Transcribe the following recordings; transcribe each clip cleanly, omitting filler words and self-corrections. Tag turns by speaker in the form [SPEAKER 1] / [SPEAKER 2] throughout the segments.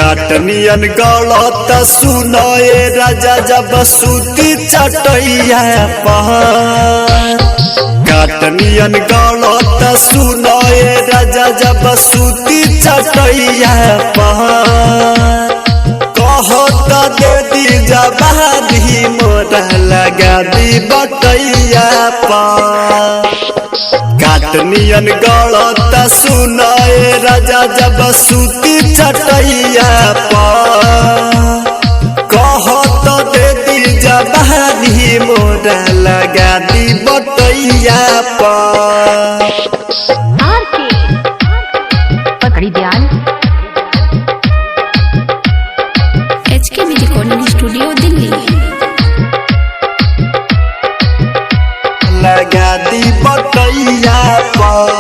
[SPEAKER 1] काटनियन गलत सुनाए राजा जब सूती चटैया पहाड़। काटनियन गलत सुनाए राजा जब सूती चटैया पहाड़। कहत दे दी जबादी मोरा लगा दी बटैया पहाड़। काटनियन गलत सुनाए राजा जब सूती चटैया पहाड़। कहत दे दी जबादी मोरा लगा दी बटैया पहाड़।
[SPEAKER 2] पकड़ी ध्यान HK रिकॉर्डिंग स्टूडियो दिल्ली।
[SPEAKER 1] लगा दी बटैया पर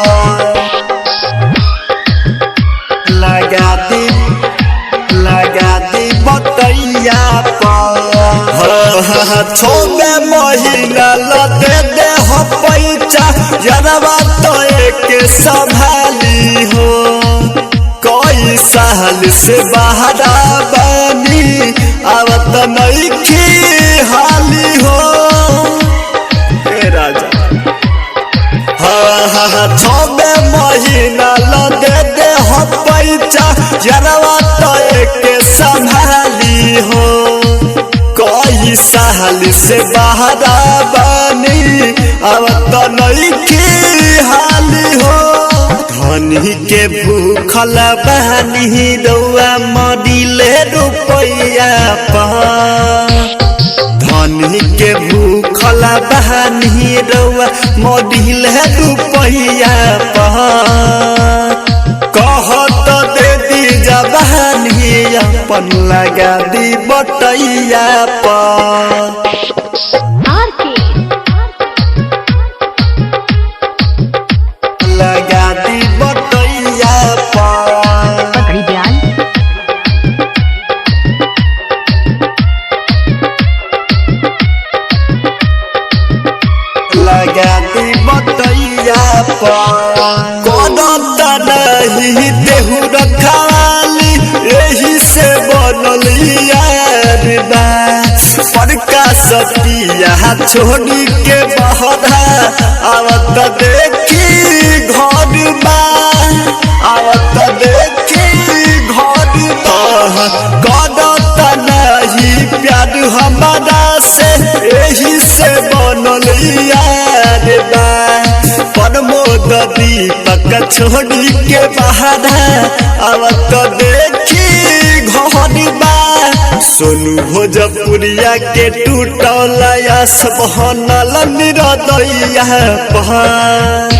[SPEAKER 1] लगा दी बटैया पर। छोबे महिला लते दे हो पैचा जरवा तो एक संभाली हो। कई साल से बाहरा बनी आवत नइखी हाली हो। राजा छबे महीना लदे दे हो पैचा जरवा तो एक संभाली हो। कई साल से बाहरा बनी अब तो नइखी हाली हो। धनी के भूखल बहनी रउआ मरिले रुपैया पहाड़। धनी के भूखल बहनी रउआ मरिले रुपैया पहाड़। कहत दे दी जबानी अपन लगा दी बटैया पर। लगा दी बटैया पर।
[SPEAKER 2] पकड़ी ध्यान
[SPEAKER 1] लगा दी बटैया पर। कोनत नहीं देहु रखाली यही से बनल यार बा। पड़का सतिया छोड़ी के बहरा आवत देखी घर बा। आवत देखी घर बा। कोनत नहीं प्यार हमारा से यही से बनल यार बा। प्रमोद दीपक छोड़ी के बहारा आवत देखी घर बा। सोनू भोजपुरिया के टूटल आस बहनल निरदैया पहाड़।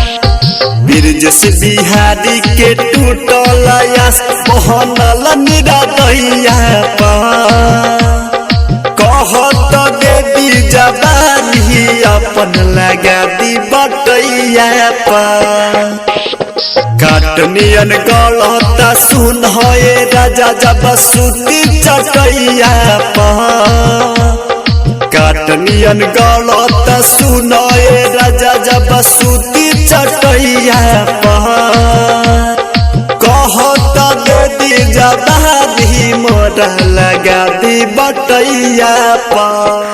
[SPEAKER 1] बिरजस बिहारी के टूटल आस बहनल निरदैया पहाड़। कहत दे दी जबानी अपन लगा दी बटैया पर। काटनियन गलत सुनाए राजा जब सूती चटैया पहाड़। काटनियन गलत सुनाए राजा जब सूती चटैया पहाड़। कहत दे दी जबानी मोरा लगा दी बटैया पर।